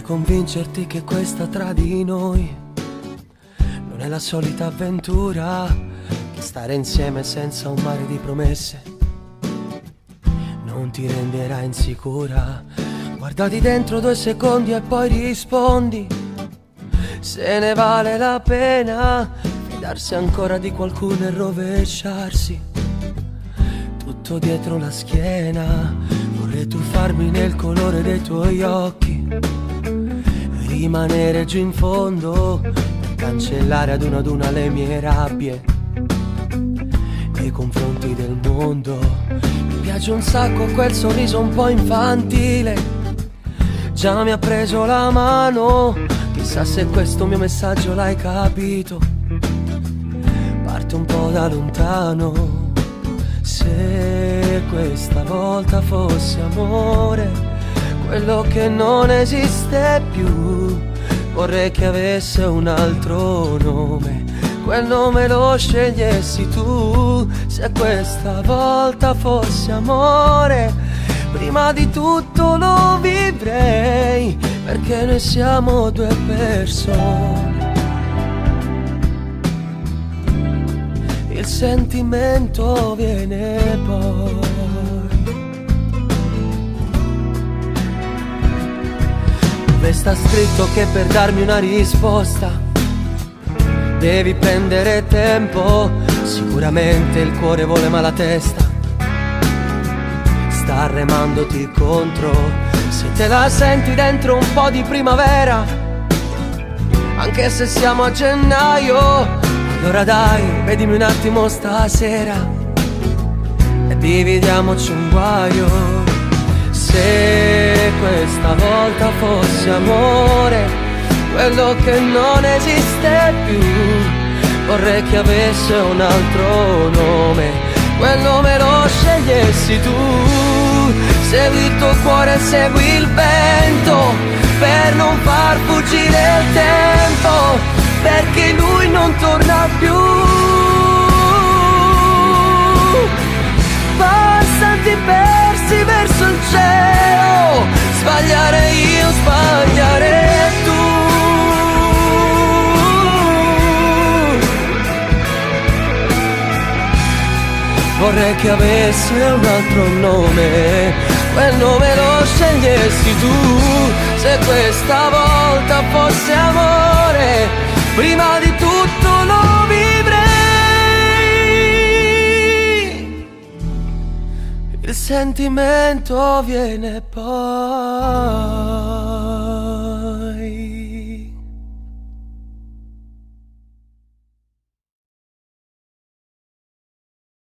convincerti che questa tra di noi non è la solita avventura, che stare insieme senza un mare di promesse non ti renderà insicura. Guardati dentro 2 secondi e poi rispondi se ne vale la pena fidarsi ancora di qualcuno e rovesciarsi tutto dietro la schiena. Vorrei tuffarmi nel colore dei tuoi occhi, rimanere giù in fondo per cancellare ad una le mie rabbie nei confronti del mondo. Mi piace un sacco quel sorriso un po' infantile, già mi ha preso la mano, chissà se questo mio messaggio l'hai capito. Parte un po' da lontano. Se questa volta fosse amore, quello che non esiste più, vorrei che avesse un altro nome, quel nome lo scegliessi tu. Se questa volta fosse amore, prima di tutto lo vivrei, perché noi siamo 2 persone. Il sentimento viene poi. Dove sta scritto che per darmi una risposta devi prendere tempo? Sicuramente il cuore vuole ma la testa sta remandoti contro. Se te la senti dentro un po' di primavera, anche se siamo a gennaio, allora dai, vedimi un attimo stasera e dividiamoci un guaio. Se questa volta fosse amore, quello che non esiste più, vorrei che avesse un altro nome, quel nome lo scegliessi tu. Segui il tuo cuore e segui il vento, per non far fuggire il tempo, perché lui non torna più. Passanti persi verso il cielo, sbagliare io, sbagliare tu. Vorrei che avesse un altro nome, quel nome lo scegliessi tu. Se questa volta fosse amore, prima di tutto lo vivrei. Il sentimento viene poi.